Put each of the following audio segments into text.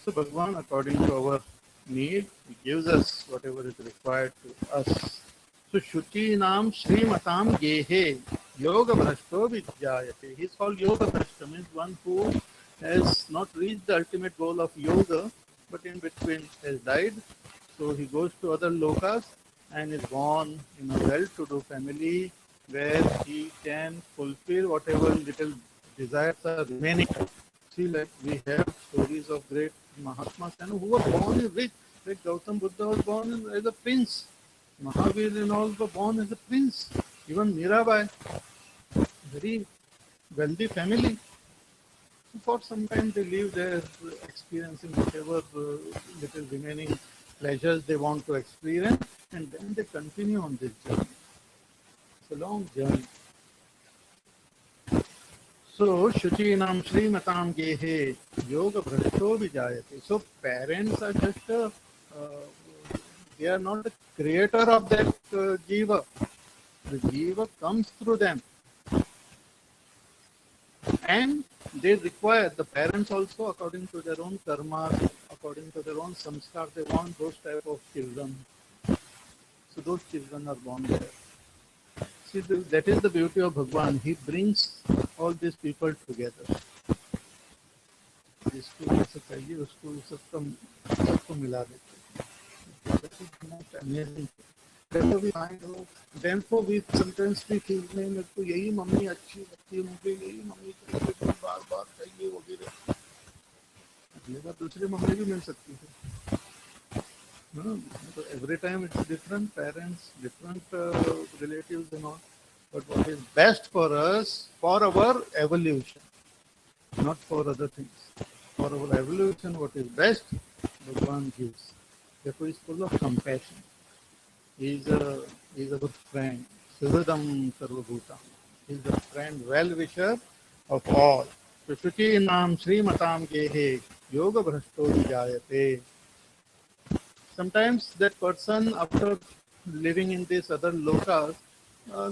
So Bhagwan, according to our need, he gives us whatever is required to us. So Shuchi Nam Srimatam Gehe Yoga Bhrashto Vidyayate. He's called Yoga Bhrashta, means one who has not reached the ultimate goal of yoga, but in between has died. So he goes to other lokas and is born in a well-to-do family where he can fulfill whatever little desires are remaining. See, like we have stories of great Mahatmas and who were born rich. Like Gautam Buddha was born as a prince. Mahavir and all were born as a prince. Even Mirabai, very wealthy family. For some time they live there, experiencing whatever little remaining pleasures they want to experience, and then they continue on this journey. It's a long journey. So, Shuchinam Srimatam Gehe Yoga Bhrashto Vijayate. So, parents are just, they are not the creator of that Jiva. The Jiva comes through them. And they require, the parents also, according to their own karma, according to their own samskar, they want those type of children. So those children are born there. See, that is the beauty of Bhagwan. He brings all these people together. जिसको ऐसा चाहिए उसको सबको मिला देते. That is the most amazing. Therefore we find out. Therefore we sometimes we feel नहीं मेरे को यही मम्मी अच्छी लगती है, मुझे यही मम्मी चाहिए, बार-बार चाहिए वगैरह. अगली बार दूसरी मम्मी भी मिल सकती है. No, so every time it's different parents, different relatives and all. But what is best for us, for our evolution, not for other things. For our evolution, what is best, Bhagwan gives. Therefore, he is full of compassion. He is a good friend. Suhridam Sarvabhutam. He is the friend, well-wisher of all. So, Shuchi Nam Srimatam Gehe Yoga Bhrashto Vijayate. Sometimes that person, after living in this other lokas,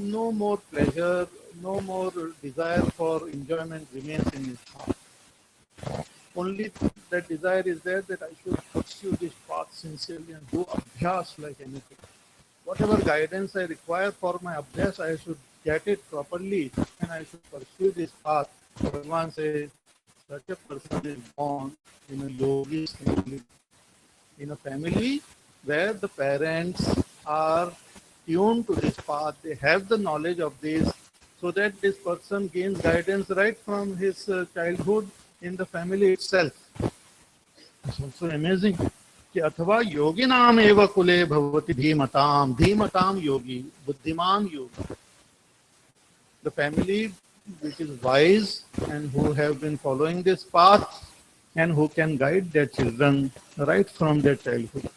no more pleasure, no more desire for enjoyment remains in his heart. Only that desire is there that I should pursue this path sincerely and do abhyas like anything. Whatever guidance I require for my abhyas, I should get it properly and I should pursue this path. Bhagavan says, such a person is born in a yogi's family. In a family where the parents are tuned to this path, they have the knowledge of this, so that this person gains guidance right from his childhood in the family itself. It's also amazing. कि अथवा योगिनाम एव कुले भवति धीमताम. Dhīmatam yogi, buddhiman yogi. The family which is wise and who have been following this path and who can guide their children right from their childhood.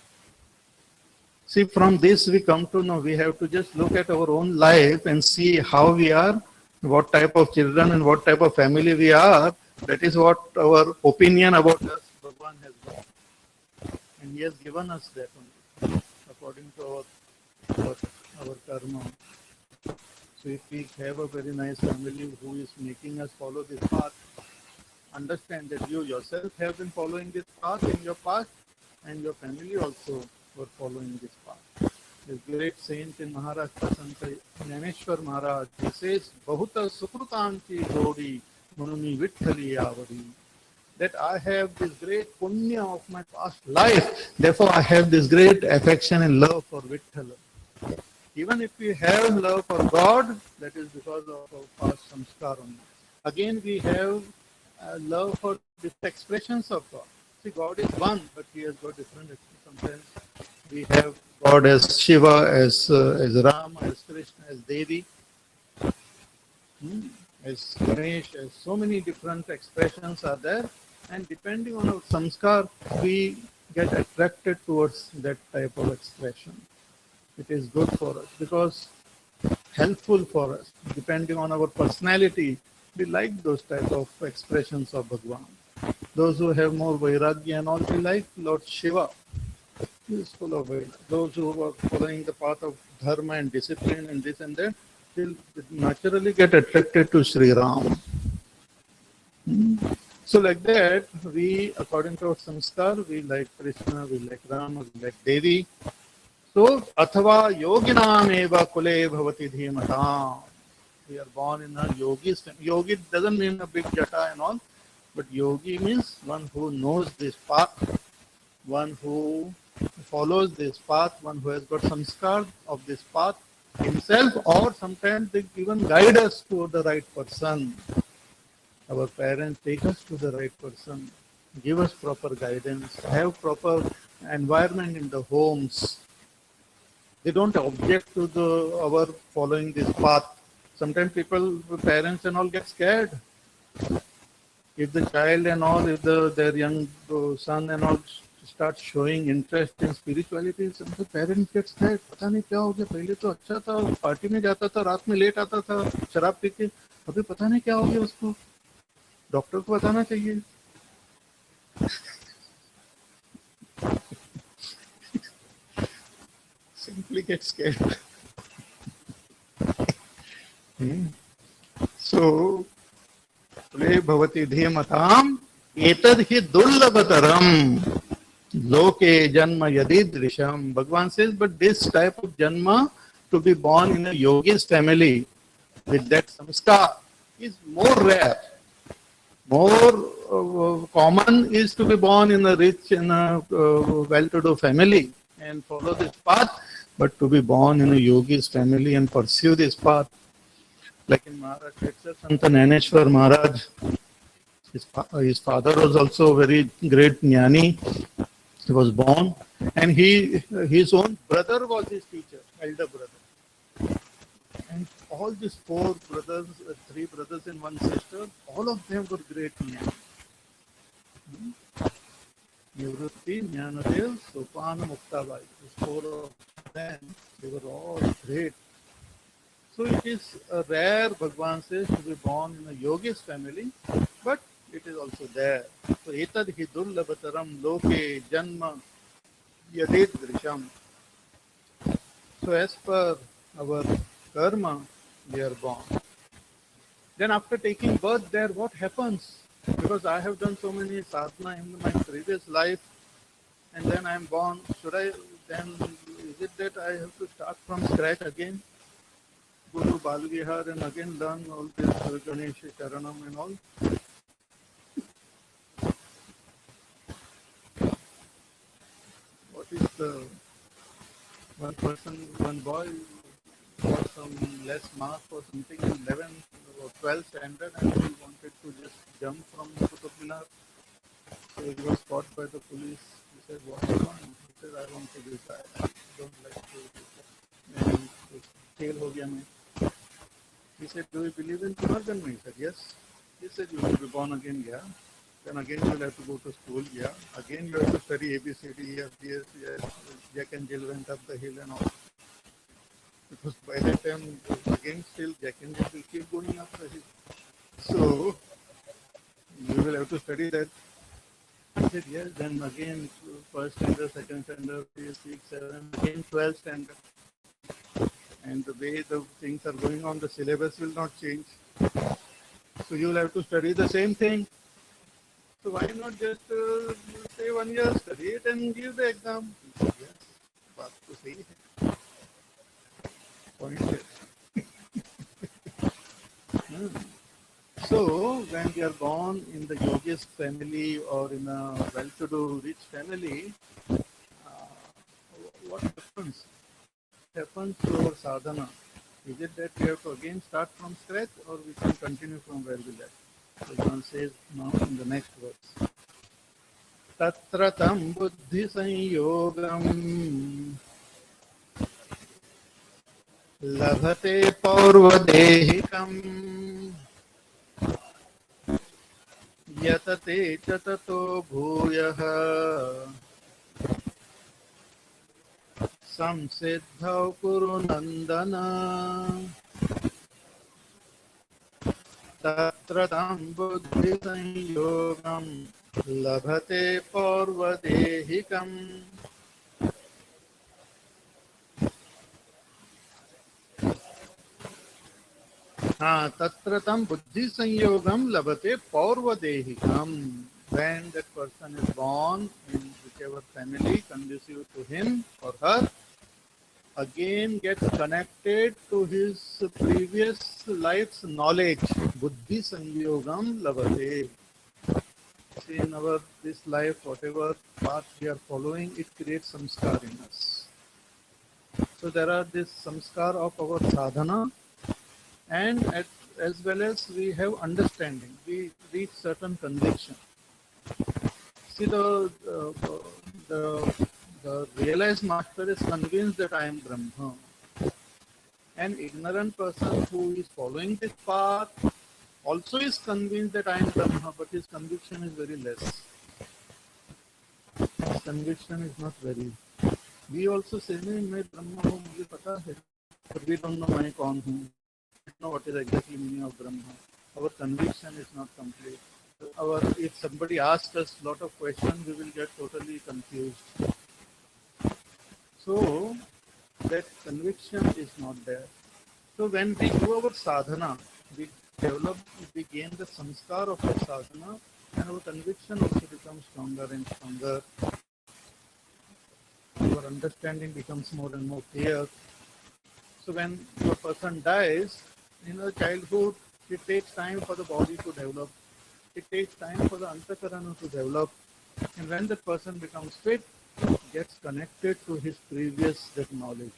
See, from this we come to know we have to just look at our own life and see how we are, what type of children and what type of family we are. That is what our opinion about us Bhagwan has got. And he has given us that only, according to our karma. So if we have a very nice family who is making us follow this path, understand that you yourself have been following this path in your past and your family also were following this path. This great saint in Maharashtra, Sant Jnaneshwar Maharaj, he says, Bahuta Sukrutanchi Jodi Manuni Vitthali Avadi. That I have this great punya of my past life, therefore I have this great affection and love for Vithala. Even if we have love for God, that is because of our past samskar only. Again, we have love for different expressions of God. See, God is one, but He has got different expressions. Sometimes we have God as Shiva, as Rama, as Krishna, as Devi, as Ganesh, as so many different expressions are there. And depending on our samskar, we get attracted towards that type of expression. It is good for us because helpful for us. Depending on our personality, we like those type of expressions of Bhagwan. Those who have more vairagya and all, we like Lord Shiva. He is full of vairagya. Those who are following the path of dharma and discipline and this and that, will naturally get attracted to Sri Ram. So like that, we, according to our samskar, we like Krishna, we like Rama, we like Devi. So, athava yoginam eva kule bhavati dhimatam. We are born in a yogi. Yogi doesn't mean a big jata and all, but yogi means one who knows this path, one who follows this path, one who has got samskar of this path himself, or sometimes they even guide us to the right person. Our parents take us to the right person, give us proper guidance, have proper environment in the homes. They don't object to our following this path. Sometimes people, parents and all get scared. If the child and all, if their young son and all start showing interest in spirituality, some the parents get scared. पता नहीं क्या हो गया, पहले तो अच्छा था, party में जाता था, रात में लेट आता था, शराब पी के, अभी पता नहीं क्या हो गया उसको, डॉक्टर को बताना चाहिए. Simply get scared. So, play भवति धीमताम एतद ही दुर्लभतरम लोके जन्म यदीदृशम. Bhagavan says, but this type of janma, to be born in a yogi's family with that samskar, is more rare. More common is to be born in a rich, in a well-to-do family and follow this path, but to be born in a yogi's family and pursue this path, like in Maharashtra, Santa Naneshwar Maharaj, his father was also a very great jnani. He was born, and his own brother was his teacher, elder brother. And all these four brothers, three brothers and one sister, all of them were great jnani. Nivrutti, Jnanadev, Sopana, Muktabai. These four of them, they were all great. So it is rare, Bhagavan says, to be born in a yogis family, but it is also there. So etad hi durlabhataram loke janma yadid drisham. So as per our karma, we are born. Then after taking birth there, what happens? Because I have done so many sadhana in my previous life, and then I am born. Is it that I have to start from scratch again? Go to Balvihar and again learn all this Ganesh Charanam and all? What is the one person, one boy got some less mark or something in 11th or 12th standard, and he wanted to just jump from Qutub Minar. So he was caught by the police. He said, what do you want? He said, I want to retire. I don't like to retire. And fail ho gaya main. He said, do you believe in Punarjanma? He said, yes. He said, you will be born again, yeah. Then again you will have to go to school, yeah. Again you have to study ABCD, FDS, yes. Jack and Jill went up the hill and all. Because by that time, again still Jack and Jill will keep going up the hill. So, you will have to study that. He said, yes. Then again, first standard, second standard, 6, 7, again 12th standard. And the way the things are going on, the syllabus will not change. So you will have to study the same thing. So why not just say 1 year, study it and give the exam? He said, yes, baat to sahi hai. Point is. So when we are born in the yogist family or in a well-to-do rich family, what happens? Happens to our sadhana? Is it that we have to again start from scratch, or we can continue from where we left? Bhagavan says now in the next verse. Tatra tam buddhi sanyogam labhate paurvadehikam yatate chatato bhuyah samsiddhau kuru nandana tatra tam buddhi sanyogam labhate paurvadehikam. हाँ, तत्र तं बुद्धि संयोगम लभते पौर्वदेहिकम. When that person is born in whichever family conducive to him or her, again gets connected to his previous life's knowledge. Buddhi sanyogam labhate. See, in our this life, whatever path we are following, it creates samskar in us. So there are this samskar of our sadhana, and as well as we have understanding. We reach certain conviction. See, the the realized master is convinced that I am Brahma. An ignorant person who is following this path also is convinced that I am Brahma, but his conviction is very less. His conviction is not very. We also say, नहीं मैं ब्रह्मा हूँ मुझे पता है, but we don't know मैं कौन हूँ. We don't know what is exactly meaning of Brahma. Our conviction is not complete. If somebody asks us a lot of questions, we will get totally confused. So that conviction is not there. So when we do our sadhana, we gain the samskar of our sadhana, and our conviction also becomes stronger and stronger. Our understanding becomes more and more clear. So when a person dies, in a childhood, it takes time for the body to develop. It takes time for the antakarana to develop. And when the person becomes fit, gets connected to his previous that knowledge.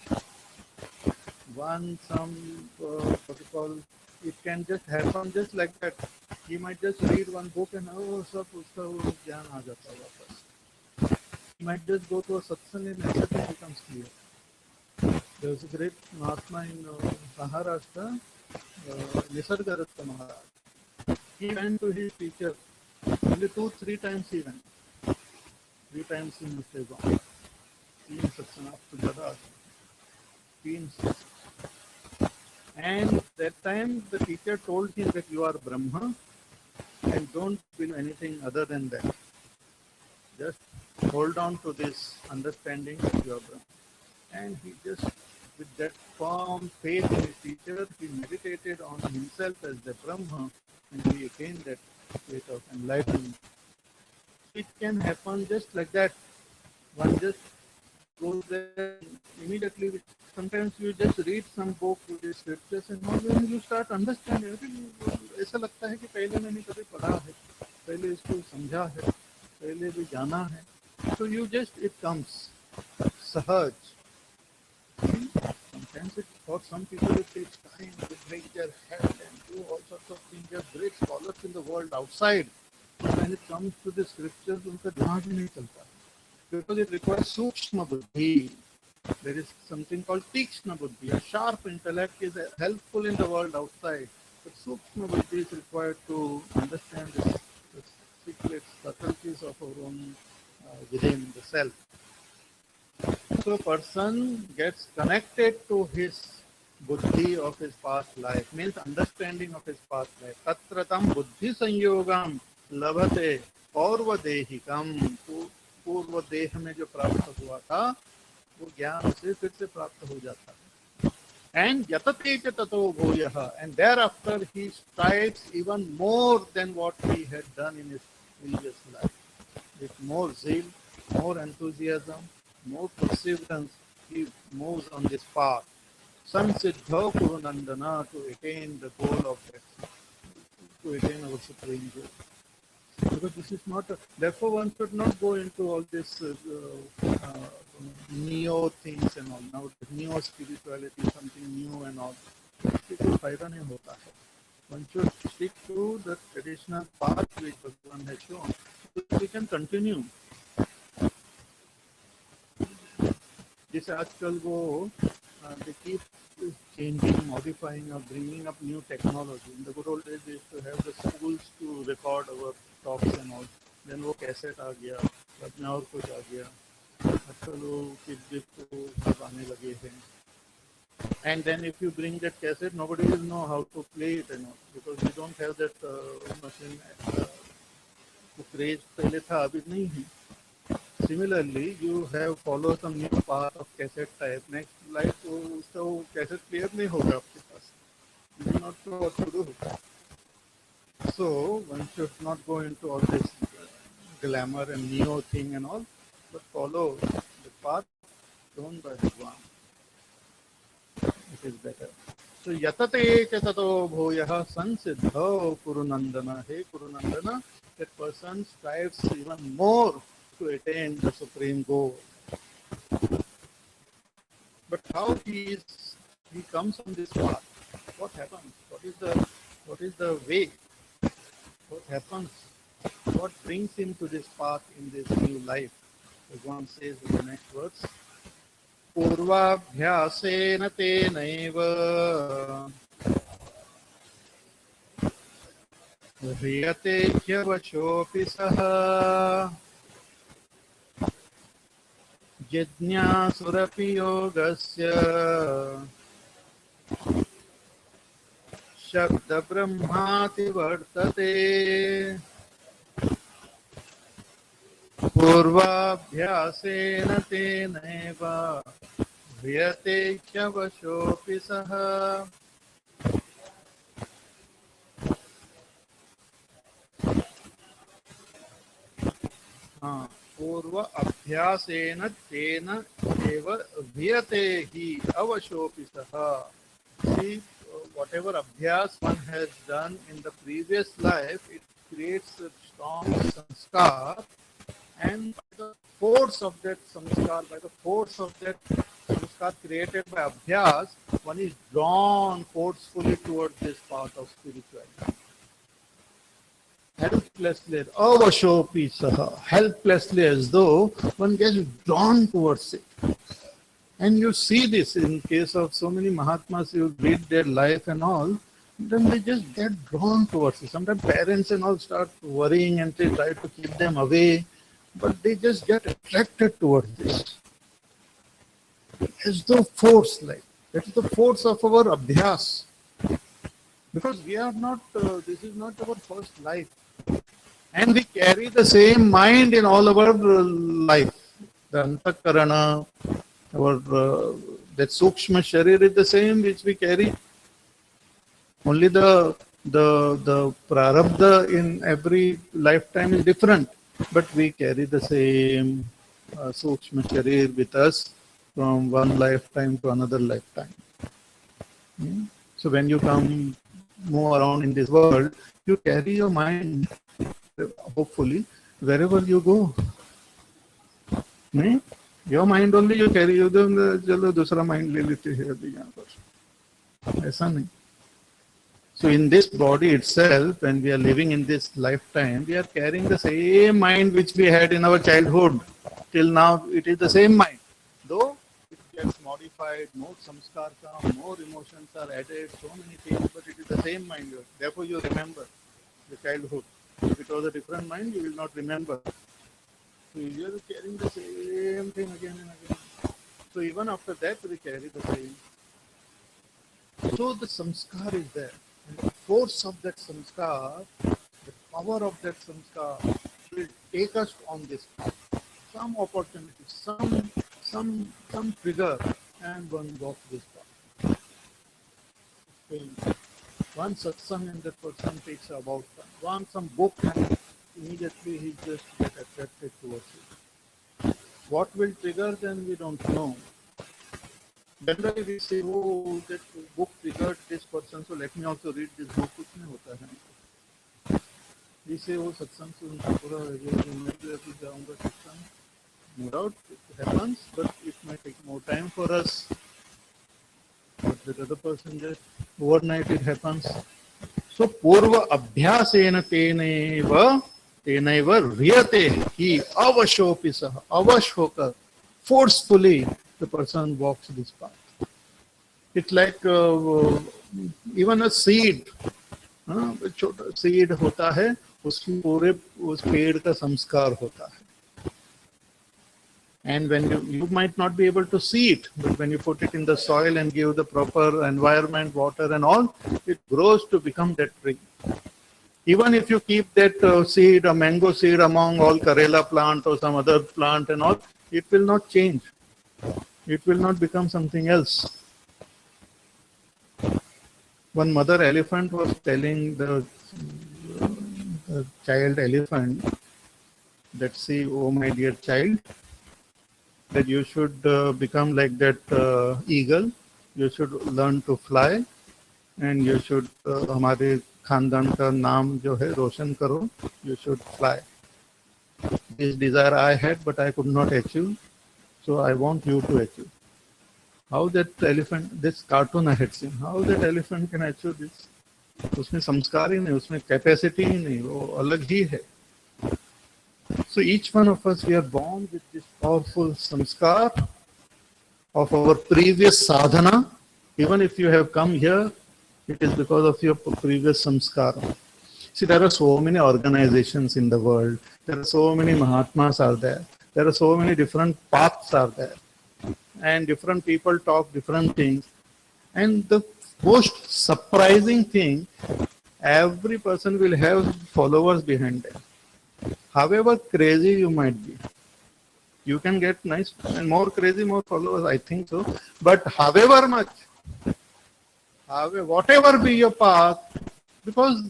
What you call, it can just happen just like that. He might just read one book and सब उसका वो ज्ञान आ जाता है वापस. He might just go to a satsang and everything becomes clear. There was a great Mahatma in Maharashtra, Nisargadatta Maharaj. He went to his teacher. Only 2-3 times he went. 3 times he must have gone. 3 satsang up to Jada. 3 satsang. And that time the teacher told him that you are Brahma and don't feel anything other than that. Just hold on to this understanding that you are Brahma. And he just, with that firm faith in his teacher, he meditated on himself as the Brahma and he attained that state of enlightenment. It can happen just like that. One just goes there immediately. Sometimes you just read some book with the scriptures and all, when you start understanding, ऐसा लगता है कि पहले मैंने कभी पढ़ा है, पहले इसको समझा है, पहले भी जाना है. So you just, it comes सहज. Sometimes for some people it takes time to break their head and do all sorts of things. They are great scholars in the world outside. But when it comes to the scriptures, उनका दिमाग ही नहीं चलता. Because it requires sukshma buddhi. There is something called tikshna buddhi. A sharp intellect is helpful in the world outside. But sukshma buddhi is required to understand the secret subtleties of our own within the self. So a person gets connected to his buddhi of his past life, means understanding of his past life. Tatratam buddhi sanyogam labhate paurvadehikam. पूर्व देह में जो प्राप्त हुआ था वो ज्ञान से फिर से प्राप्त हो जाता है. And yatate च ततो भूयः, and thereafter he strives even more than what he had done in his previous life. With more zeal, more enthusiasm, more perseverance, he moves on this path. Sansiddho Kurunandana, to attain the goal of it, to attain our supreme goal. Because this is not, therefore one should not go into all this neo things and all. Now neo spirituality, something new and all. It will फायदा नहीं होता है. One should stick to the traditional path which Bhagavan has shown. So we can continue. जैसे आजकल वो they keep changing, modifying, or bringing up new technology. In the good old days, we used to have the schools to record our talks and all. Then वो cassette आ गया, अब में और कुछ आ गया. आजकल वो किट को सब आने लगे हैं. And then if you bring that cassette, nobody will know how to play it and all, because we don't have that machine. The craze पहले था, अभी नहीं है. Similarly, you have followed some new path of cassette type. Next life, उसका वो cassette player नहीं होगा आपके पास. will not know what to do. So one should not go into all this glamour and neo thing and all, but follow the path shown by Bhagwan. It is better. So yatate cha tato bhuyah sansiddho kurunandana. Hey Kurunandana, that person strives even more to attain the supreme goal. But how he comes on this path? What happens? What is the way? What happens? What brings him to this path in this new life? Bhagwan says in the next verse, Purvabhyasena tenaiva hriyate hyavashopi saha Jajñāsurapi yogasya Shabda brahmati vartate Purvabhyasena tenaiva Hriyate kyavashopi saha. Purva abhyasena tena eva hriyate hi avashopi saha. See, whatever abhyas one has done in the previous life, it creates a strong sanskar, and by the force of that sanskar created by abhyas, one is drawn forcefully towards this path of spirituality. Helplessly, avashopi saha, helplessly, as though one gets drawn towards it. And you see this in case of so many Mahatmas, you read their life and all, then they just get drawn towards it. Sometimes parents and all start worrying and they try to keep them away, but they just get attracted towards this. As though force, like that is the force of our abhyas. Because we are not, this is not our first life. And we carry the same mind in all our life. The antakarana, that sukshma sharir is the same which we carry. Only the prarabdha in every lifetime is different, but we carry the same sukshma sharir with us from one lifetime to another lifetime. So when you move around in this world, you carry your mind, hopefully, wherever you go. Your mind only you carry, you don't chalo dusra mind le lete hai abhi yahan par. Aisa nahi. So in this body itself, when we are living in this lifetime, we are carrying the same mind which we had in our childhood. Till now, it is the same mind. Though it gets modified, more samskar come, more emotions are added, so many things, but it is the same mind. Therefore, you remember the childhood. If it was a different mind, you will not remember. So you are carrying the same thing again and again. So even after that, we carry the same. So the samskar is there. And the force of that samskar, the power of that samskar will take us on this path. Some opportunity, some trigger, and one walks this path. One satsang and that person takes about one some book and immediately he just gets attracted towards it. What will trigger then we don't know. Generally we say, oh, that book triggered this person, so let me also read this book. Kuch nahi hota hai. We say, oh, satsang se unka pura मैं भी जाऊंगा satsang. No doubt it happens, but it might take more time for us. But the other person just overnight it happens. So purva abhyasena tenaiva hriyate hi avashopi saha. Avash hokar, forcefully the person walks this path. It's like even a seed. छोटा seed होता है, उसकी पूरे उस पेड़ का संस्कार होता है. And when you might not be able to see it, but when you put it in the soil and give the proper environment, water and all, it grows to become that tree. Even if you keep that seed, a mango seed among all Karela plant or some other plant and all, it will not change. It will not become something else. one mother elephant was telling the child elephant that, see, oh my dear child, that you should become like that eagle. You should learn to fly, and you should हमारे खानदान का नाम जो है रोशन करो. You should fly. This desire I had, but I could not achieve. So I want you to achieve. How that elephant, this cartoon I had seen, how that elephant can achieve this? उसमें संस्कार ही नहीं, उसमें capacity ही नहीं, वो अलग ही है. So each one of us, we are born with this powerful samskar of our previous sadhana. Even if you have come here, it is because of your previous samskar. See, there are so many organizations in the world. There are so many Mahatmas are there. There are so many different paths are there. And different people talk different things. And the most surprising thing, every person will have followers behind them. However crazy you might be, you can get nice and more crazy, more followers, I think so. But however much, whatever be your path, because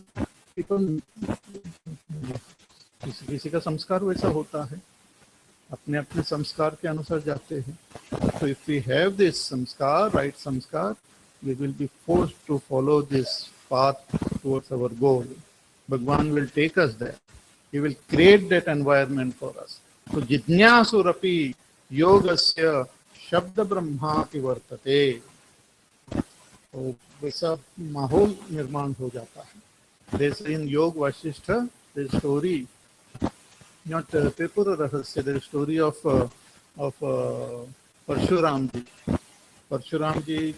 people, किसी का संस्कार वैसा होता है, अपने अपने संस्कार के अनुसार जाते हैं. So if we have this samskar, right samskar, we will be forced to follow this path towards our goal. Bhagwan will take us there. He will create that environment for us. So Jidnyasurapi yogasya shabda brahmati vartate. तो वैसा माहौल निर्माण हो जाता है. There's in Yoga Vasishtha, the story, not Tripura Rahasya, the story of Parshuramji. Parshuramji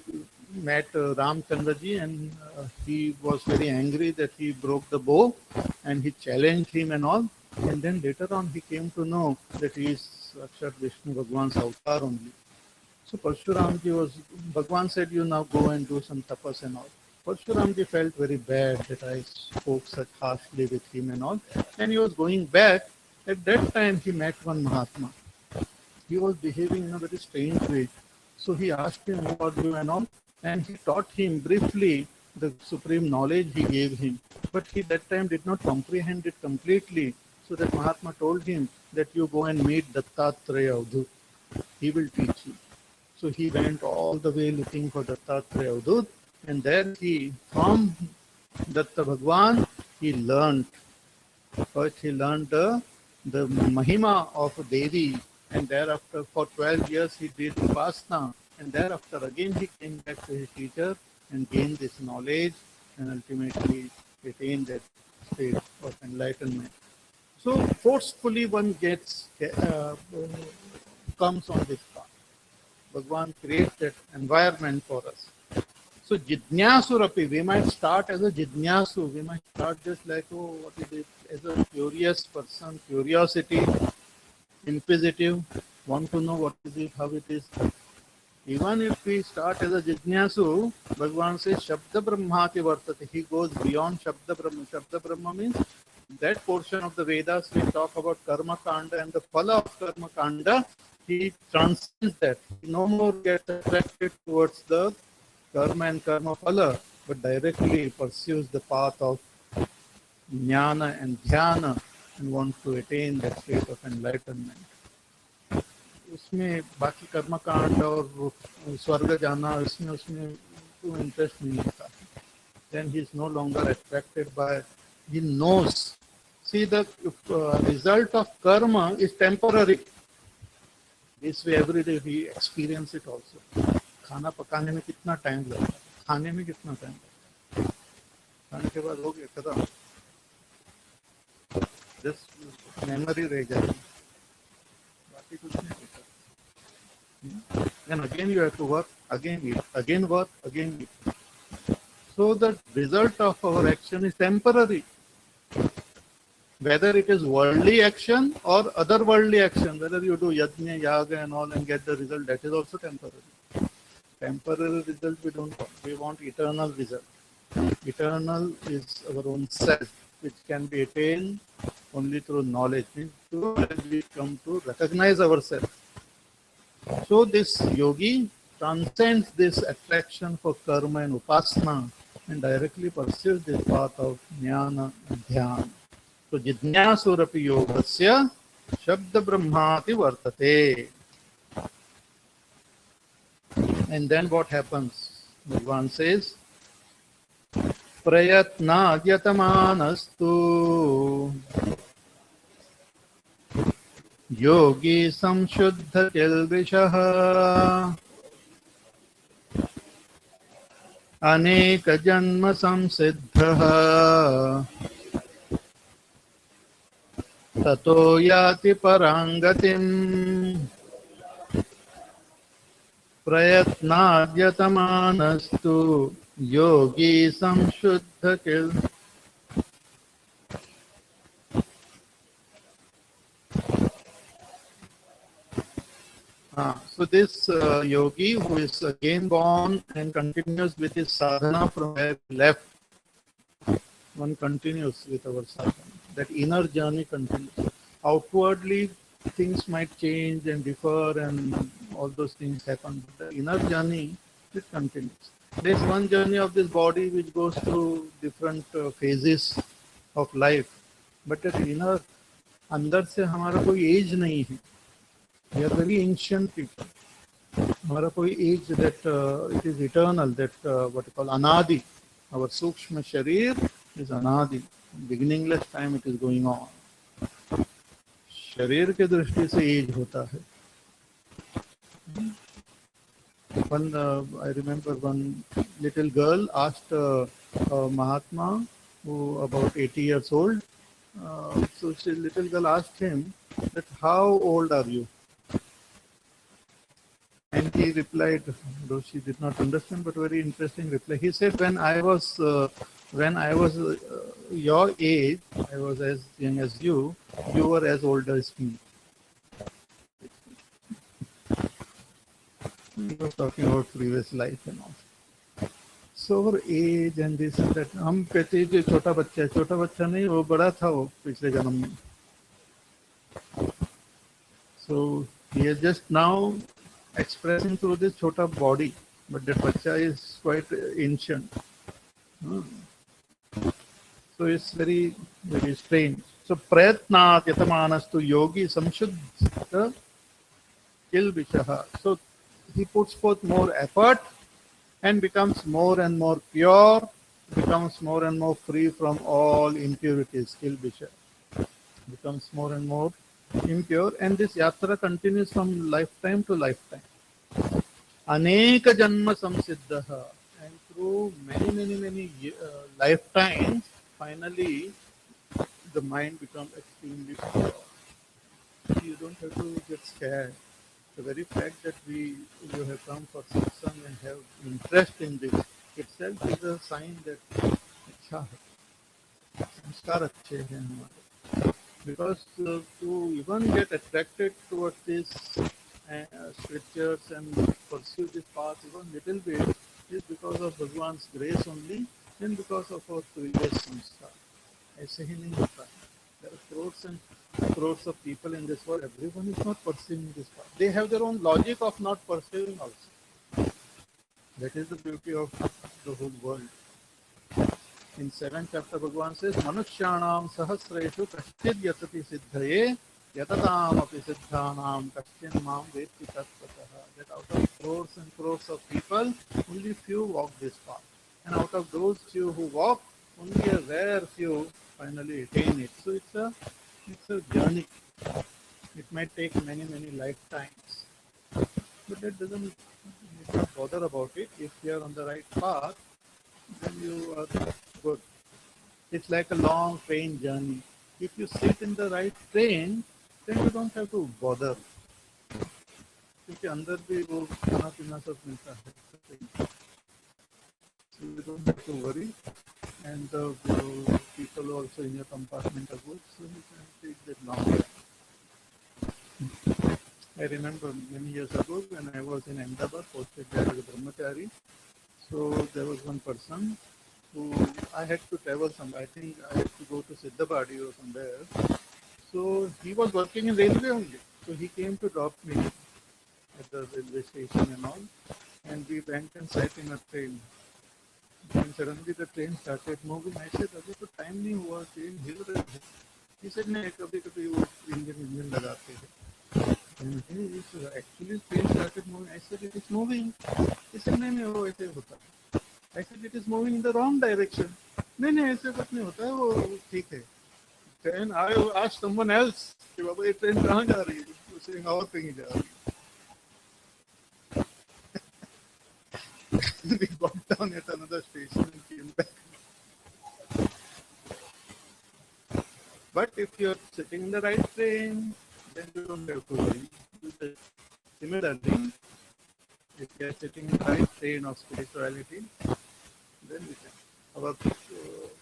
met Ramchandraji, and he was very angry that he broke the bow, and he challenged him and all. And then later on he came to know that he is Sakshat Vishnu Bhagwan's avatar only. So Parshuramji was, Bhagwan said, you now go and do some tapas and all. Parshuramji felt very bad that I spoke such harshly with him and all. And he was going back. At that time he met one Mahatma. He was behaving in a very strange way. So he asked him, who are you and all? And he taught him briefly the supreme knowledge he gave him. But he that time did not comprehend it completely. So that Mahatma told him that you go and meet Dattatreya Avadhut. He will teach you. So he went all the way looking for Dattatreya Avadhut, and there he, from Datta Bhagwan, he learned. First he learned the Mahima of Devi, and thereafter for 12 years he did Upasana, and thereafter again he came back to his teacher and gained this knowledge, and ultimately attained that state of enlightenment. So forcefully one comes on this path. Bhagwan creates that environment for us. So Jidnyasurapi, we might start as a Jidnyasu. We might start just like, oh, what is it? As a curious person, curiosity, inquisitive, want to know what is it, how it is. Even if we start as a Jidnyasu, Bhagwan says Shabda Brahmati Vartate. He goes beyond Shabda Brahma. Shabda Brahma means that portion of the Vedas we talk about Karma Kanda and the Phala of Karma Kanda. He transcends that. He no more gets attracted towards the karma and karma phala, but directly pursues the path of jnana and dhyana and wants to attain that state of enlightenment. उसमें बाकी कर्म कांड और स्वर्ग जाना उसमें कोई interest नहीं होता. Then he is no longer attracted by, he knows. See, the result of karma is temporary. This way every day we experience it also. खाना पकाने में कितना टाइम लगता है, खाने में कितना टाइम लगता है, खाने के बाद हो गया खत्म, जस्ट मेमोरी रह जाएगी, बाकी कुछ नहीं होता. Then again you have to work, again eat, again work, again eat. So the result of our action is temporary. Whether it is worldly action or otherworldly action, whether you do yajna, yaga and all and get the result, that is also temporary. Temporary result we don't want. We want eternal result. Eternal is our own self, which can be attained only through knowledge. Through knowledge we come to recognize ourselves. So this yogi transcends this attraction for karma and upasana and directly pursues this path of jnana and dhyana. So jidnyasurapi yogasya shabda brahmati vartate. And then what happens? Bhagavan says, prayatnadyatamaanastu yogi samshuddha kilvishaha aneka janma samsiddhaha tato yati parangatim prayatnadyatamaanastu yogi samshuddha kil. So this yogi who is again born and continues with his sadhana from where he left, one continues with our sadhana. That inner journey continues. Outwardly, things might change and differ and all those things happen. But the inner journey, it continues. There is one journey of this body which goes through different phases of life. But that inner, अंदर से हमारा कोई as नहीं है. We are very ancient people. हमारा कोई age that it is eternal, that what you call anadi. Our sukshma sharir is anadi. Beginningless time it is going on. शरीर के दृष्टि से एज होता है. One, I remember one little girl asked Mahatma, who about 80 years old. So the little girl asked him that how old are you? And he replied, though she did not understand, but very interesting reply. He said, when I was your age, I was as young as you were as old as me. He was talking about previous life and all. So our age and this and that. हम कहते हैं जो छोटा बच्चा नहीं, वो बड़ा था वो पिछले जन्म में. So he is just now expressing through this chota body, but that bacha is quite ancient. So it's very, very strange. So prayatnat yatamanastu yogi samshuddha kilvishaha. So he puts forth more effort and becomes more and more pure, becomes more and more free from all impurities, kilvisha. Becomes more and more impure, and this yatra continues from lifetime to lifetime. Aneka janma samsiddhaha, and through many lifetimes, finally the mind becomes extremely pure. You don't have to get scared. The very fact that you have come for satsang and have interest in this itself is a sign that अच्छा है, संस्कार अच्छे हैं हमारे. Because to even get attracted towards these scriptures and pursue this path even little bit is because of Bhagwan's grace only and because of our previous samskar. ऐसे ही नहीं होता. There are crores and crores of people in this world. Everyone is not pursuing this path. They have their own logic of not pursuing also. That is the beauty of the whole world. In 7th chapter, Bhagavan says, Manushyanam sahasreshu kaschid yatati siddhaye yatatam api siddhanam kaschin mam veti tattvataha. That out of crores and crores of people, only few walk this path. And out of those few who walk, only a rare few finally attain it. So it's a journey. It might take many lifetimes. But that doesn't need to bother about it. If you are on the right path, then you are good. It's like a long train journey. If you sit in the right train, then you don't have to bother. क्योंकि अंदर भी वो खाना पीना सब मिलता है. So you don't have to worry. And the people also in your compartment are good, so you can take that long time. I remember many years ago when I was in Ahmedabad, posted there as a brahmachari. So there was one person who I had to travel somewhere. I think I had to go to Siddhabadi or somewhere. So he was working in railway only. So he came to drop me at the railway station and all. And we went and sat in a train. Then suddenly the train started moving. I said, अभी तो time नहीं हुआ, train हिल रही है. He said, नहीं, कभी-कभी वो engine लगाते हैं. And he said, actually train started moving. I said, it is moving. He said, नहीं, वो ऐसे होता है. I said, it is moving in the wrong direction. नहीं, ऐसे कुछ नहीं होता है, वो ठीक है. Then I asked someone else कि बाबा ये ट्रेन कहाँ जा रही है? उसे और कहीं जा रही है. We got down at another station and came back. But if you're sitting in the right train, then you don't have to worry. Similarly, if you're sitting in the right train of spirituality, then we can. Our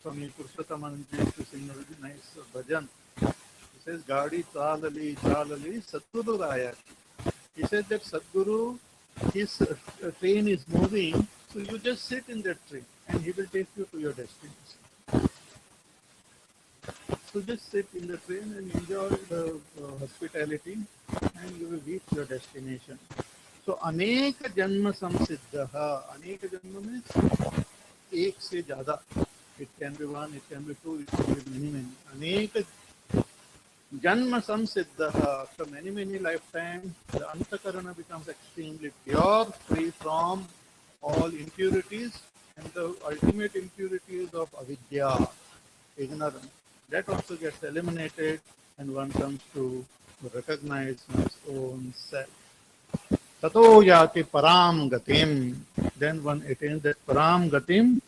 Swami Purushottam used to sing a very nice bhajan. He says, Gadi chalali chalali Satguru Raya. He said that Sadguru, his train is moving, so you just sit in that train and he will take you to your destination. So just sit in the train and enjoy the hospitality and you will reach your destination. So अनेक जन्म संसिद्धः, अनेक जन्म means एक से ज़्यादा. It can be one, it can be two, it can be many. अनेक Janma samsiddha, after many lifetimes, the antakarana becomes extremely pure, free from all impurities, and the ultimate impurities of avidya, ignorance, that also gets eliminated, and one comes to recognize one's own self. Tato yati param gatim, then one attains that param gatim,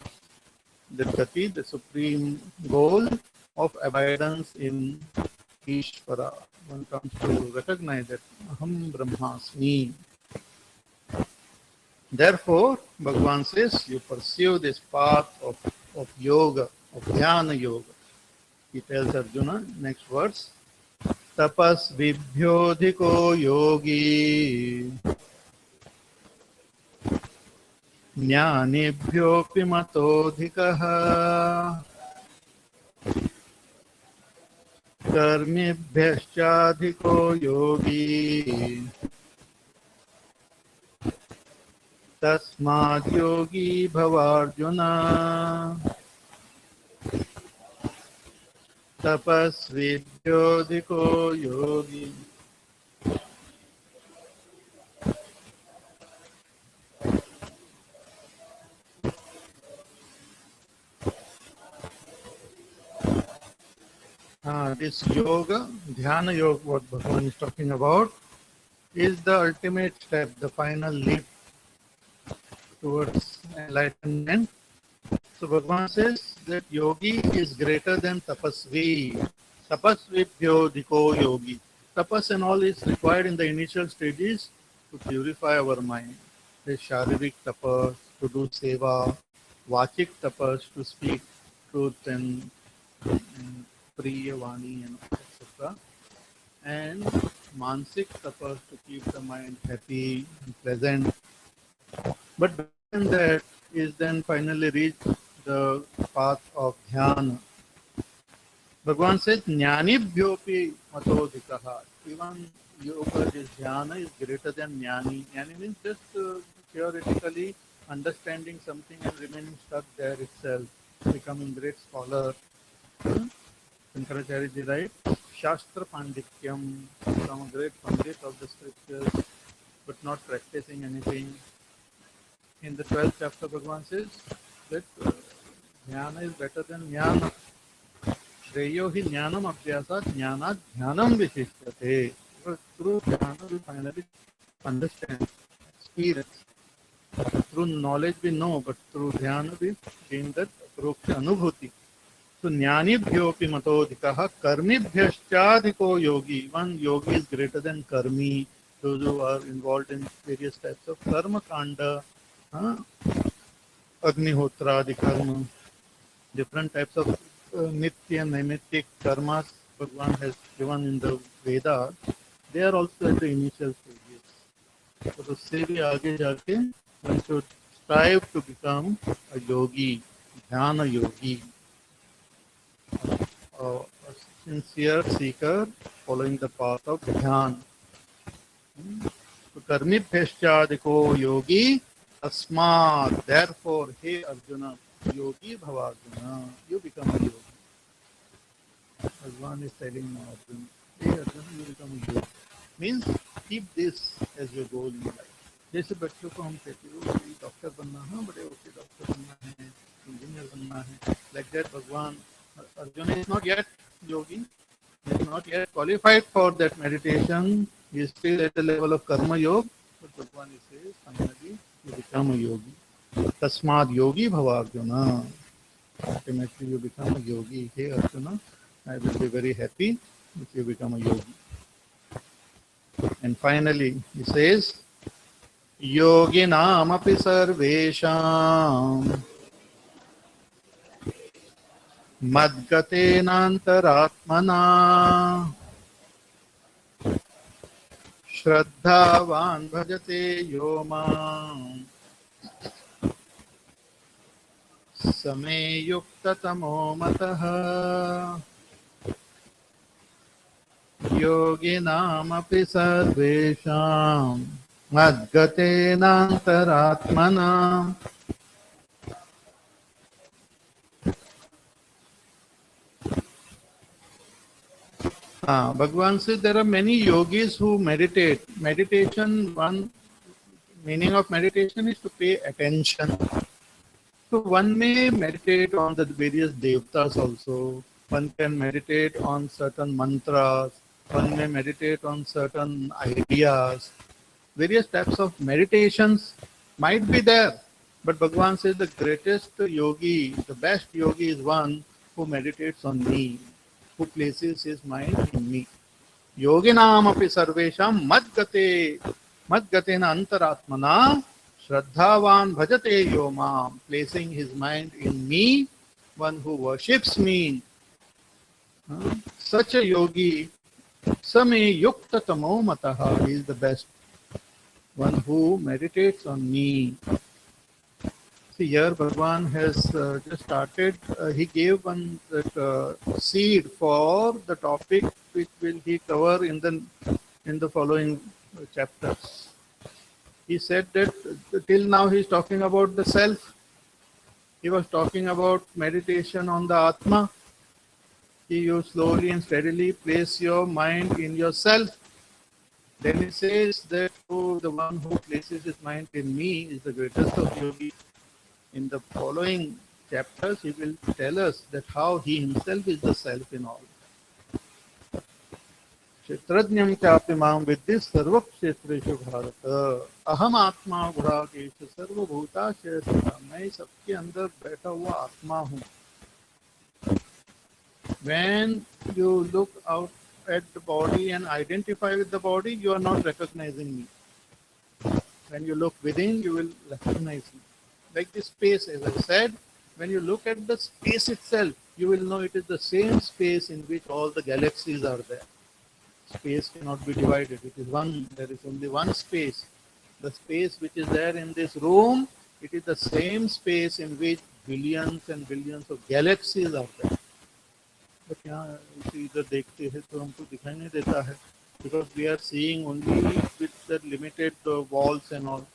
the gati, the supreme goal of abidance in Ishvara. One comes to recognize that Aham Brahmasmi. Therefore, Bhagavan says, you pursue this path of yoga, of dhyana yoga. He tells Arjuna, next verse, tapas vibhyodhiko yogi jnanibhyopi matodhikaha कर्मिभ्यश्चाधिको योगी तस्माद् योगी भवार्जुन तपस्विभ्योऽधिको योगी. This yoga, dhyana yoga, what Bhagavan is talking about, is the ultimate step, the final leap towards enlightenment. So Bhagavan says that yogi is greater than tapasvi. Tapasvibhyo diko yogi. Tapas and all is required in the initial stages to purify our mind. There's sharirik tapas, to do seva, vachik tapas, to speak truth and Priya Vani and etc. And Mansik tapas, to keep the mind happy and pleasant. But then that is then finally reached the path of dhyana. Bhagavan says, Jnanibhyopi matodhikaha. Even yoga, this dhyana is greater than jnani. Jnani means just theoretically understanding something and remaining stuck there itself, becoming great scholar. Shankaracharya ji writes, Shastra Pandityam, become a great pandit of the scriptures, but not practicing anything. In the 12th chapter, Bhagavan says that jnana is better than jnana. Shreyo hi jnanam abhyasat jnanat jnanam vishishyate. Through jnana we finally understand, experience. Through knowledge we know, but through dhyana we gain that proksha anubhuti. So jnanibhyopi matodhikaha karmibhyashchadhiko yogi. One yogi is greater than karmi, those who are involved in various types of karma kanda, agnihotra, the karma, different types of nitya and naimittic karmas Bhagavan has given in the Vedas. They are also at the initial stages. So उससे भी आगे जाके one should strive to become a yogi, dhyana yogi, a sincere seeker following the path of dhyan. Karmibhyashchadiko yogi tasmat. Therefore, hey Arjuna, yogi bhava Arjuna. You become a yogi. Bhagwan is telling now Arjuna, hey Arjuna, you become a yogi. Means keep this as your goal in life. जैसे बच्चों को हम कहते हो कि doctor बनना है, बड़े होकर डॉक्टर बनना है, इंजीनियर बनना है. Like that, Bhagwan, Arjuna is not yet yogi. He is not yet qualified for that meditation. He is still at the level of karma yoga. But Bhagwan says, finally, you become a yogi. Tasmad yogi bhava Arjuna. Ultimately, you become a yogi. Hey Arjuna, I will be very happy if you become a yogi. And finally, he says, योगिनामपि सर्वेषां मद्गतेनान्तरात्मना श्रद्धावान् भजते यो माम् समे युक्ततमो मतः योगिनामपि सर्वेषां मद्गतेनान्तरात्मना. Bhagwan says there are many yogis who meditate. Meditation, one meaning of meditation is to pay attention. So one may meditate on the various devtas also. One can meditate on certain mantras. One may meditate on certain ideas. Various types of meditations might be there. But Bhagwan says the greatest yogi, the best yogi is one who meditates on me, who places his mind in me. Yoginam api sarvesham madgatena antaratmana shraddhavan bhajate yomam, placing his mind in me, one who worships me. Such a yogi, same yukta tamo mataha, he is the best. One who meditates on me. See, here Bhagwan has just started. He gave one seed for the topic which will he cover in the following chapters. He said that till now he is talking about the self. He was talking about meditation on the Atma. You slowly and steadily place your mind in yourself. Then he says that the one who places his mind in me is the greatest of yogis. In the following chapters, he will tell us that how he himself is the self in all. Kshetrajñam chapi mam viddhi sarva kshetreshu bharata aham atma gudakesha sarva bhutashaya sthita. मैं सबके अंदर बैठा हुआ आत्मा हूँ. When you look out at the body and identify with the body, you are not recognizing me. When you look within, you will recognize me. Like this space, as I said, when you look at the space itself, you will know it is the same space in which all the galaxies are there. Space cannot be divided. It is one. There is only one space. The space which is there in this room, it is the same space in which billions and billions of galaxies are there. But यहाँ इधर देखते हैं तो हमको दिखाई नहीं देता है, because we are seeing only with the limited walls and all.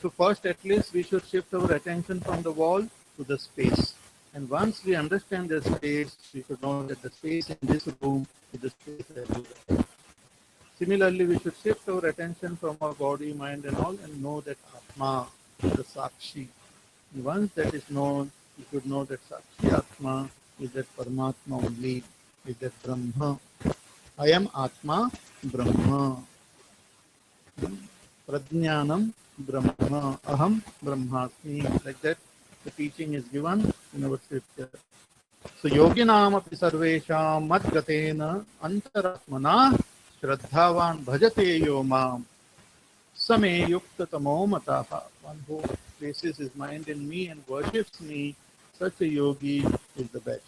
So first, at least we should shift our attention from the wall to the space. And once we understand the space, we should know that the space in this room is the space everywhere. Similarly, we should shift our attention from our body, mind and all and know that Atma, the Sakshi. And once that is known, we should know that Sakshi Atma is that Paramatma only, is that Brahma. I am Atma, Brahma. Prajnanam Brahma, Aham Brahmasmi. Like that, the teaching is given in our scripture. So, Yoginam api sarvesham madgatena antaratmana shraddhavan bhajate yomam same yukta tamo mataha. One who places his mind in me and worships me, such a yogi is the best.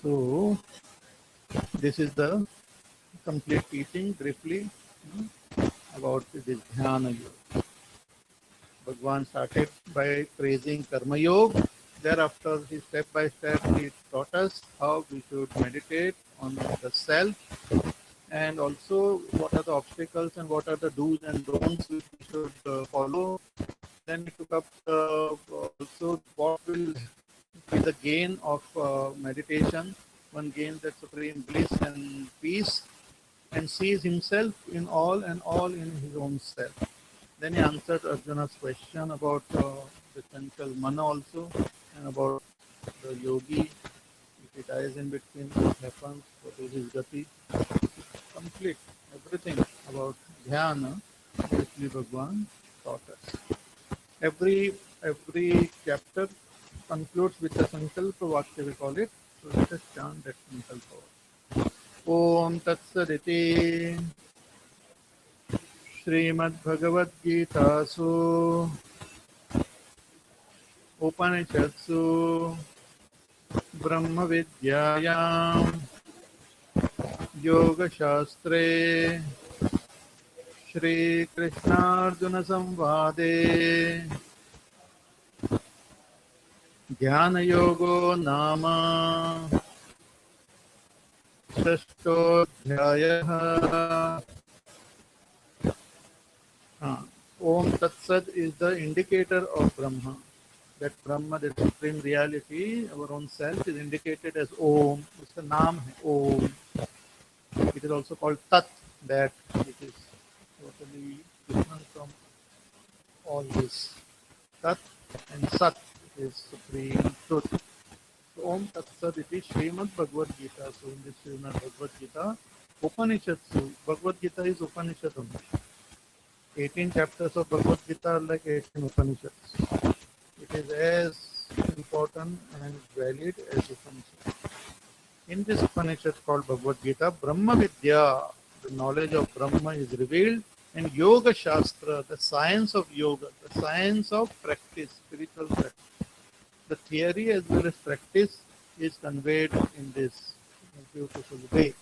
So, this is the complete teaching briefly about this Dhyana Yoga. Bhagwan started by praising Karma Yoga. Thereafter, he step by step he taught us how we should meditate on the self and also what are the obstacles and what are the do's and don'ts which we should follow. Then we took up also what will be the gain of meditation. One gains that supreme bliss and peace and sees himself in all and all in his own self. Then he answered Arjuna's question about the central mana also and about the yogi. If he dies in between, what happens? What is his gati? Complete everything about dhyana, which Bhagwan taught us. Every chapter concludes with a sankalpa vakya, we call it. So let us chant that sankalpa. Om Tat Saditi श्रीमद्भगवद्गीतासु उपनिषत्सु ब्रह्मविद्यायां योगशास्त्रे श्रीकृष्णार्जुनसंवादे ज्ञानयोगो नाम षष्ठोऽध्यायः। Om Tat Sat is the indicator of Brahma. That Brahma, that supreme reality, our own self, is indicated as Om. It's the name Om. It is also called Tat, that which is totally different from all this. Tat and Sat is supreme truth. So Om Tat Sat is Srimad Bhagavad Gita. So in this Srimad Bhagavad Gita, Upanishads, Bhagavad Gita is Upanishad only. 18 chapters of Bhagavad Gita are like 18 Upanishads. It is as important and valid as Upanishad. In this Upanishad called Bhagavad Gita, Brahma Vidya, the knowledge of Brahma is revealed, and Yoga Shastra, the science of yoga, the science of practice, spiritual practice. The theory as well as practice is conveyed in this beautiful way,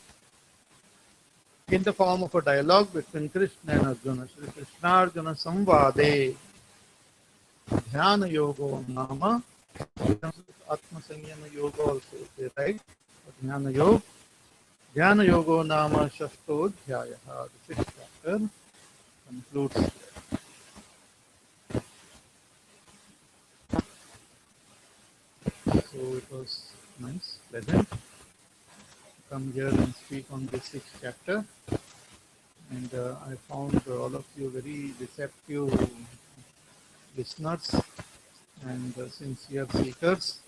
in the form of a dialogue between Krishna and Arjuna. Shri Krishna Arjuna Samvade Dhyana Yoga Nama. Atma Sanyama Yoga also is right. Dhyana Yoga. Dhyana Yoga Nama Shashto Dhyayaha. The sixth chapter concludes there. So it was nice, pleasant to come here and speak on this sixth chapter. And I found all of you very receptive listeners and sincere seekers.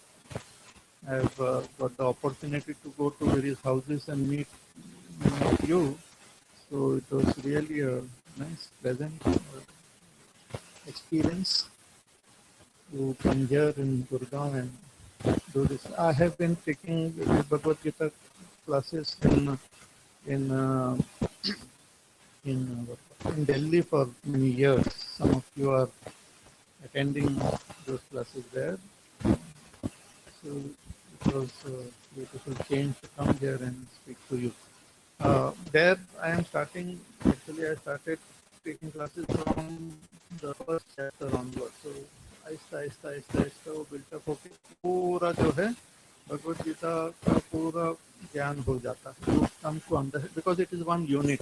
I have got the opportunity to go to various houses and meet many of you. So it was really a nice, pleasant experience to come here in Gurgaon and do this. I have been taking Bhagavad Gita classes in Delhi for many years. Some of you are attending those classes there. So it was a beautiful change to come here and speak to you. There I am starting, actually I started taking classes from the first chapter onwards. So आहिस्ता वो built up होके पूरा जो है भगवद गीता का पूरा ज्ञान हो जाता है. You come to understand because it is one unit.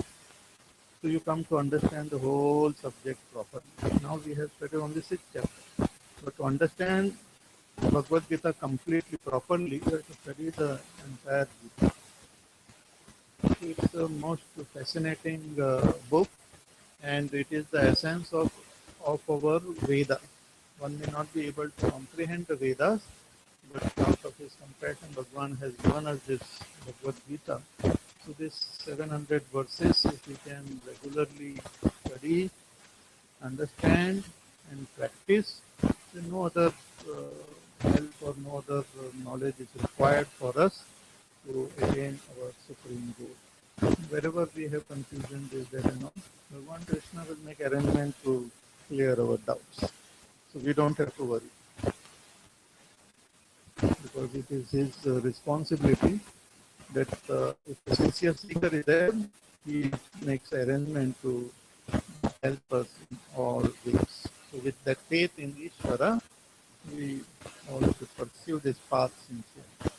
So you come to understand the whole subject properly. Now we have studied only 6 chapters. But to understand Bhagavad Gita completely properly, you have to study the entire Gita. It's the most fascinating book, and it is the essence of our Veda. One may not be able to comprehend the Vedas, but out of his compassion, Bhagwan has given us this Bhagavad Gita. So this 700 verses, if we can regularly study, understand, and practice, then no other help or no other knowledge is required for us to attain our supreme goal. Wherever we have confusion, this, that, and all, Bhagwan Krishna will make arrangement to clear our doubts. So we don't have to worry, because it is his responsibility that if the sincere seeker is there, he makes arrangement to help us in all ways. So with that faith in Ishvara, we all should pursue this path sincerely.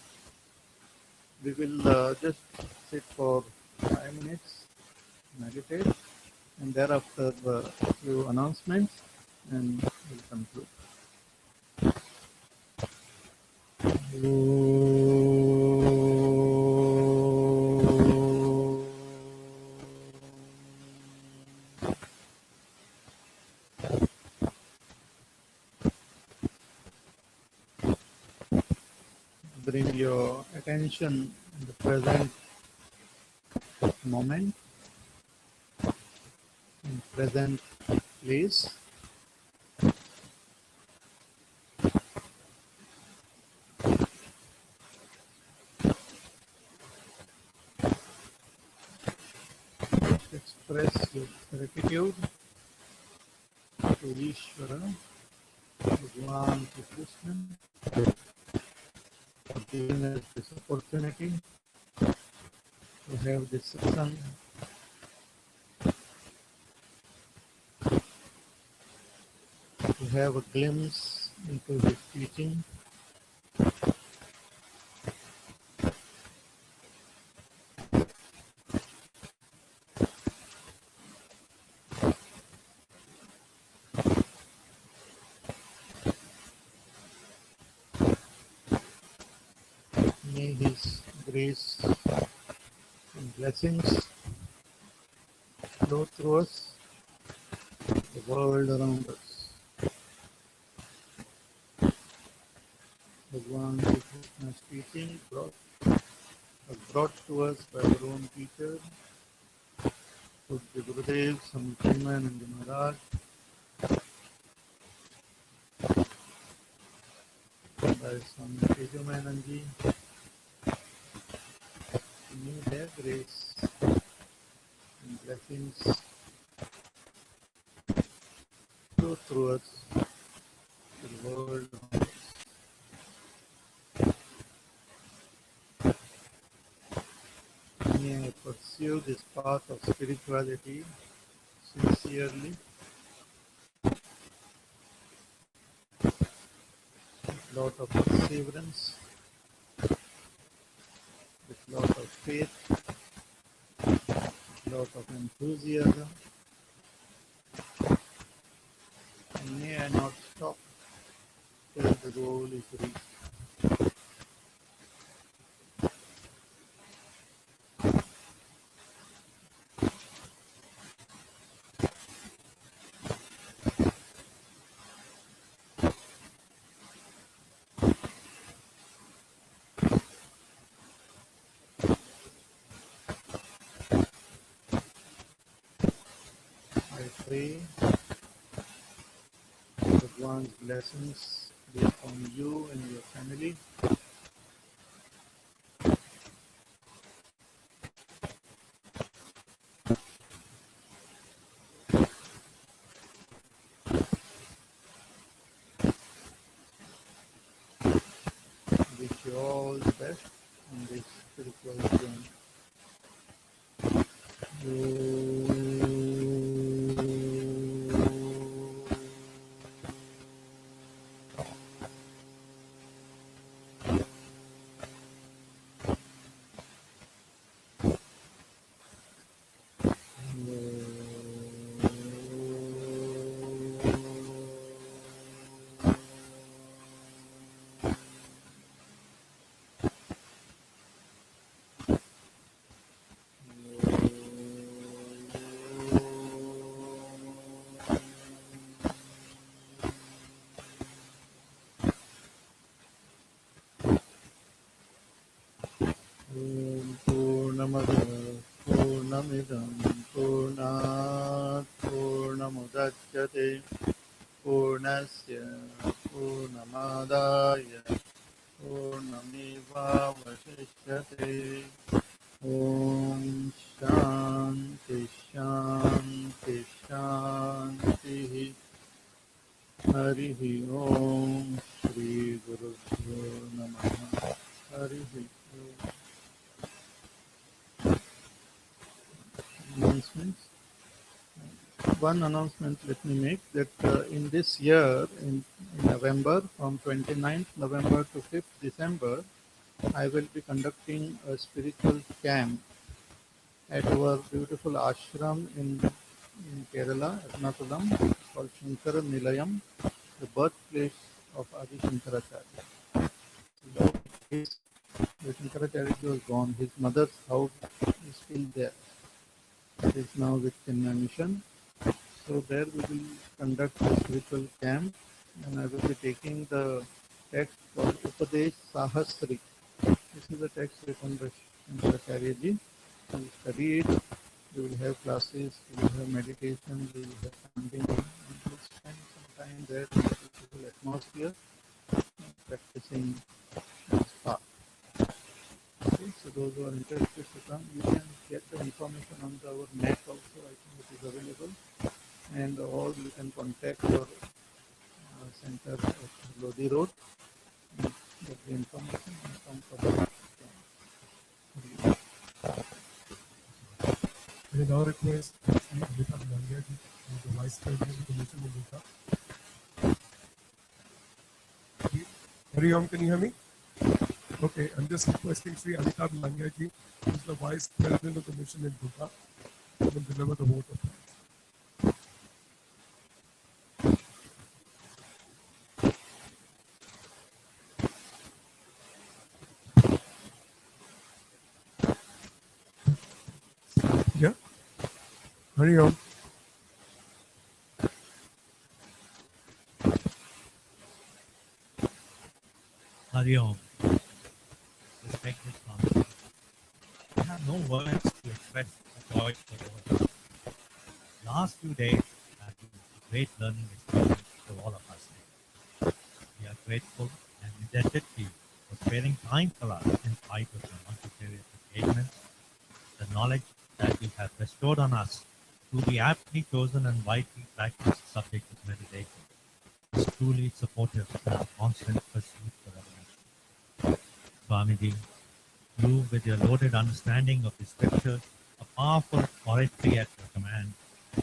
We will just sit for 5 minutes, meditate, and thereafter a few announcements, and we'll conclude. Bring your attention in the present moment, in present place. Express your gratitude to Ishvara, Bhagwan, to Krishna, for giving us this opportunity to have this satsang, to have a glimpse into his teaching. May his grace and blessings flow through us, the world around us. Bhagwan Sri Krishna's teaching was brought to us by our own teacher, Pujya Gurudev Swami Premanand Maharaj, by Swami Tejomayanand. May their grace and blessings flow through us to the world around us. May I pursue this path of spirituality sincerely, with lot of perseverance, with lot of faith, with lot of enthusiasm. And may I not stop till the goal is reached. I pray Bhagwan's blessings be upon you and your family. Wish you all the best in this spiritual journey. Purnamada Purnamidam Purnat Purnamudachyate Purnasya Purnamadaya Purnameva Vasishyate Om Shanti Shanti Shanti Harihi Om Shri Guru Namaha Harihi Om. Announcements. One announcement let me make that in this year, in November, from 29th November to 5th December, I will be conducting a spiritual camp at our beautiful ashram in Kerala, Ernakulam, called Shankara Nilayam, the birthplace of Adi Shankaracharya. So his, the Shankaracharya was born. His mother's house is still there. It is now with Chinmaya Mission. So there we will conduct a spiritual camp, and I will be taking the text called Upadesh Sahasri. This is the text written by Shankaracharya ji. We will study it. We will have classes. We will have meditation. We will have chanting. And we will spend some time there in the beautiful atmosphere, practicing this path. Okay, so those who are interested to come, you can get the information on our net also. I think it is available, and or you can contact your center at Lodi Road and get the information and come for the camp. I now request Sri Amitabh Nangia ji, who is the Vice President of the Mission in Dhaka. Hari Om, can you hear me? Okay, I'm just requesting Sri Amitabh Nangia ji, who is the Vice President of the Mission in Dhaka, to deliver the vote of thanks. Yeah? Hari Om. Hari Om. Respected Swami. I have no words to express the joy for all. Last few days have been a great learning experience for all of us. We are grateful and indebted to you for sparing time for us in spite of your multifarious engagements. The knowledge that you have bestowed on us through the aptly chosen and widely practiced subject of meditation is truly supportive in our constant pursuit for evolution. Swamiji, you, with your loaded understanding of the scriptures, a powerful oratory at your command,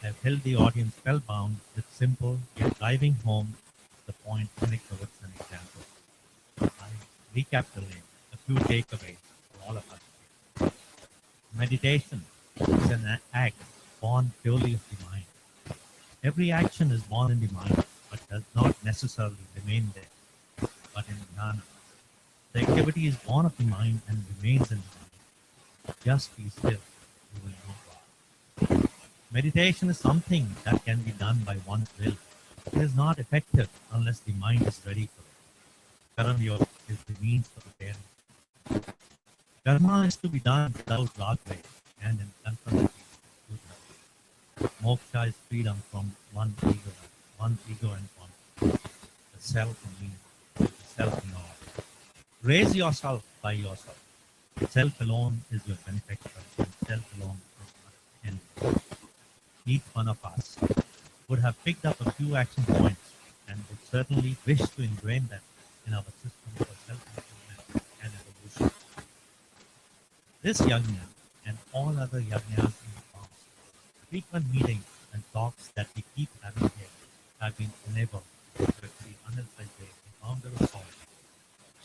have held the audience spellbound with simple yet driving home the point anecdotes and examples. I recapitulate a few takeaways for all of us. Meditation is an act born purely of the mind. Every action is born in the mind, but does not necessarily remain there, but in jnana. The activity is born of the mind and remains in the mind. Just be still, you will know God. Meditation is something that can be done by one's will. It is not effective unless the mind is ready for it. Karma yoga is the means for preparing. Karma is to be done without ragway and in conformity with Buddha. Moksha is freedom from one's ego and one. The self in me, the self in all. Raise yourself by yourself. Self alone is your benefactor, and self alone is your enemy. Each one of us would have picked up a few action points and would certainly wish to ingrain them in our system for self-improvement and evolution. This yajna and all other yajnas in the past, frequent meetings and talks that we keep having here have been enabled with the Anil Sajde, the founder of SALT,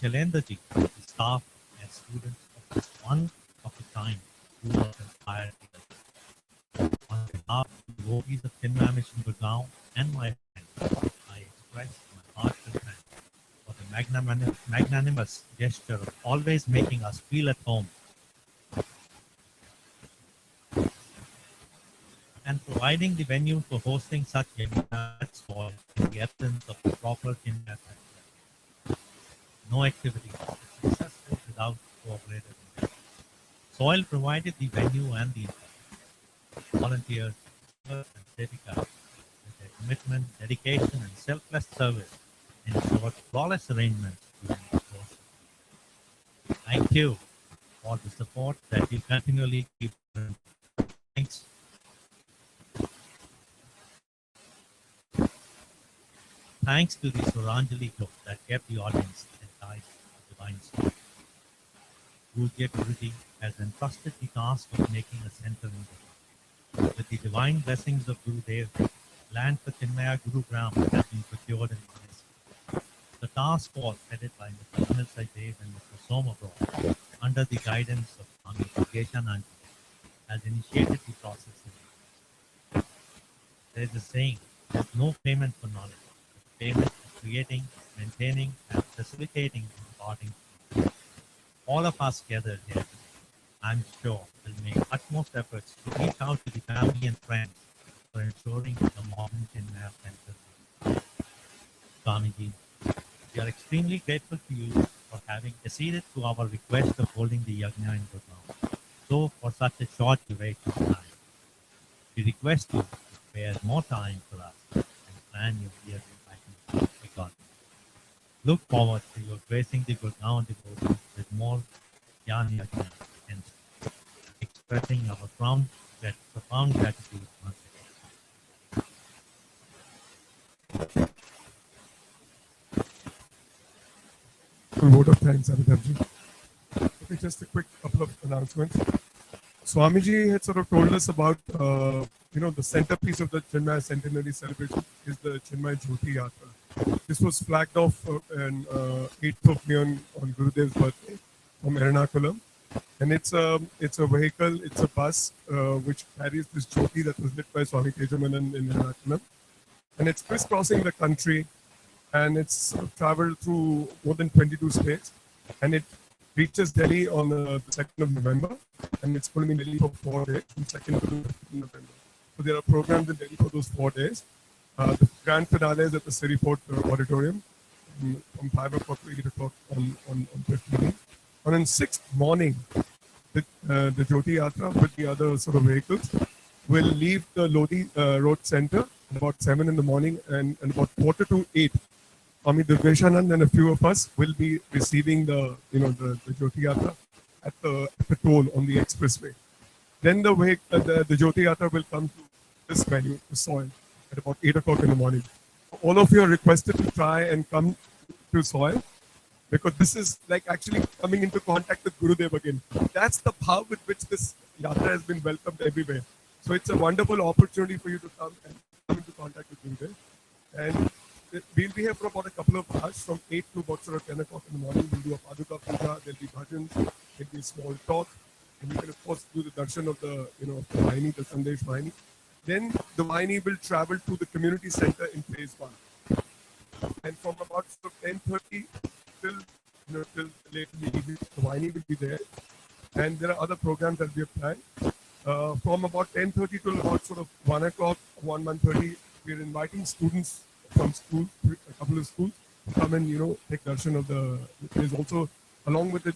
Shailendraji, the staff and students of this one of a kind who was inspired by us. On behalf of the devotees of Chinmaya Mission Gurgaon and my friends, I express my heartfelt thanks for the magnanimous gesture of always making us feel at home and providing the venue for hosting such events in the absence of the proper Chinmaya center. No activity is successful without cooperative investment. Soil provided the venue and the infrastructure. Volunteers and Sevika, with their commitment, dedication, and selfless service, ensured flawless arrangements during the course. Thank you for the support that you continually keep. Thanks. Thanks to the Suranjali group that kept the audience enticed with divine story. Pujya Guruji has entrusted the task of making a center in Gurugram. With the divine blessings of Gurudev, land for Chinmaya Gurugram has been procured in Manesar. The task force headed by Mr. Anil Sajdev and Mr. Soma Bro, under the guidance of Swami Keshanand, has initiated the process. There is a saying, there's no payment for knowledge. The payment for creating, maintaining, and facilitating and imparting. All of us gathered here, I'm sure, will make utmost efforts to reach out to the family and friends for ensuring the modern Chinmaya Center. Swamiji, we are extremely grateful to you for having acceded to our request of holding the Yajna in Gurgaon, so for such a short duration of time. We request you to spare more time for us and plan your yearly cycle accordingly. Look forward to your gracing the Gurgaon devotees with more Jnana Yajna and expressing our profound gratitude once again. Vote of thanks, Amitabhji. Okay, just a quick couple of announcements. Swamiji had sort of told us about, the centerpiece of the Chinmaya centenary celebration is the Chinmaya Jyoti Yatra. This was flagged off on 8th of May on Gurudev's birthday from Ernakulam. And it's a vehicle, it's a bus which carries this Jyoti that was lit by Swami Tejamanan in Ernakulam. And it's crisscrossing the country, and it's sort of traveled through more than 22 states. And it reaches Delhi on the 2nd of November, and it's going to be in Delhi for 4 days, from 2nd to November. So there are programs in Delhi for those 4 days. The grand finale is at the City Fort Auditorium from 5 o'clock to 8 o'clock on 15th. And on 6th morning, the Jyoti Yatra with the other sort of vehicles will leave the Lodi Road Center at about 7 in the morning, and about 7:45, Swami Durgeshanand and a few of us will be receiving the Jyoti Yatra at the toll on the expressway. Then the Jyoti Yatra will come to this venue, the soil, at about 8 o'clock in the morning. All of you are requested to try and come to soil, because this is like actually coming into contact with Gurudev again. That's the power with which this yatra has been welcomed everywhere. So it's a wonderful opportunity for you to come and come into contact with Gurudev. And we'll be here for about a couple of hours, from 8 to about sort of 10 o'clock in the morning. We'll do a Paduka Puja, there'll be bhajans, there'll be a small talk, and you can of course do the darshan of the Vaini, the Sandesh Vaini. Then the Vaini will travel to the community center in phase 1. And from about sort of 10:30 till late in the evening, the Vaini will be there. And there are other programs that we have planned. From about 10:30 till about sort of 1 o'clock, 1:30, we're inviting students from schools, a couple of schools, to come and take darshan of the. There's also, along with the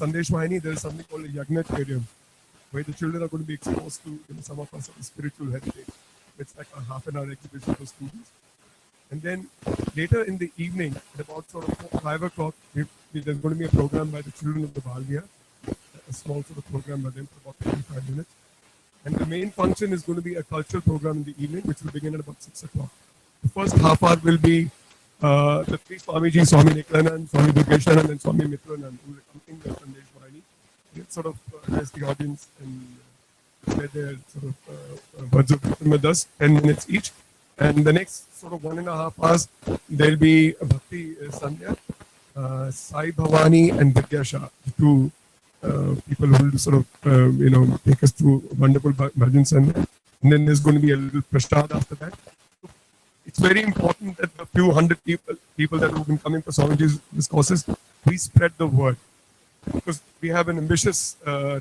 Sandesh Vaini, there is something called a Yagnachariam, where the children are going to be exposed to some of us of the spiritual heritage. It's like a half-an-hour exhibition for students. And then later in the evening, at about sort of 5 o'clock, there's going to be a program by the children of the Balgia, a small sort of program by them for about 35 minutes. And the main function is going to be a cultural program in the evening, which will begin at about 6 o'clock. The first half hour will be the three Swamiji, Swami Niklanand, Swami Durgeshanand, and Swami Mitranand, who will accompany the Sandesh Vaini. It sort of address the audience and share their sort of words of wisdom with us, 10 minutes each. And the next sort of 1.5 hours, there'll be a Bhakti Sandhya, Sai Bhavani and Vidya Shah, two people who will sort of, take us through wonderful bhajan Sandhya. And then there's going to be a little prasad after that. It's very important that the few hundred people that have been coming for Swamiji's discourses, we spread the word. Because we have an ambitious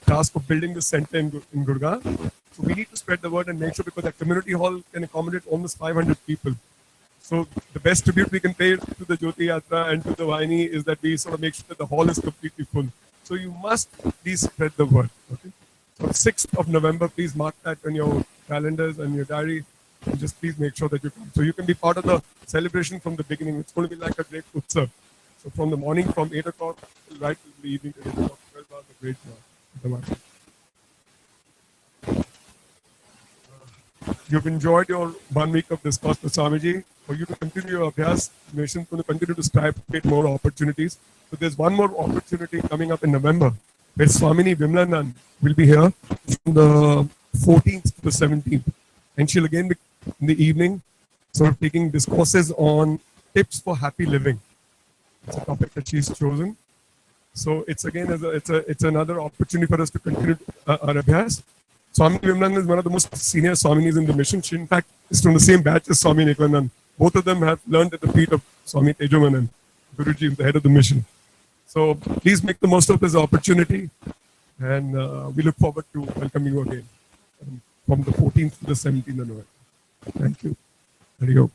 task of building the center in Gurgaon. So we need to spread the word and make sure, because that community hall can accommodate almost 500 people. So the best tribute we can pay to the Jyoti Yatra and to the Vaini is that we sort of make sure that the hall is completely full. So you must please spread the word. Okay? So 6th of November, please mark that on your calendars and your diary. And just please make sure that you come. So you can be part of the celebration from the beginning. It's going to be like a great utsav. So from the morning, from 8 o'clock right till the evening, 8 o'clock, 12 hours, a great job. You've enjoyed your 1 week of discourse with Swamiji. For you to continue your abhyas, the nation is going to continue to strive to create more opportunities. So there's one more opportunity coming up in November, where Swamini Vimlanand will be here from the 14th to the 17th. And she'll again be in the evening, sort of taking discourses on tips for happy living. It's a topic that she's chosen. So it's again it's another opportunity for us to continue our abhyas. Swami Vimlan is one of the most senior Swaminis in the mission. She in fact is from the same batch as Swami Nityanand. Both of them have learned at the feet of Swami Tejomanan, Guruji, the head of the mission. So please make the most of this opportunity, and we look forward to welcoming you again from the 14th to the 17th of November. Thank you. There you go.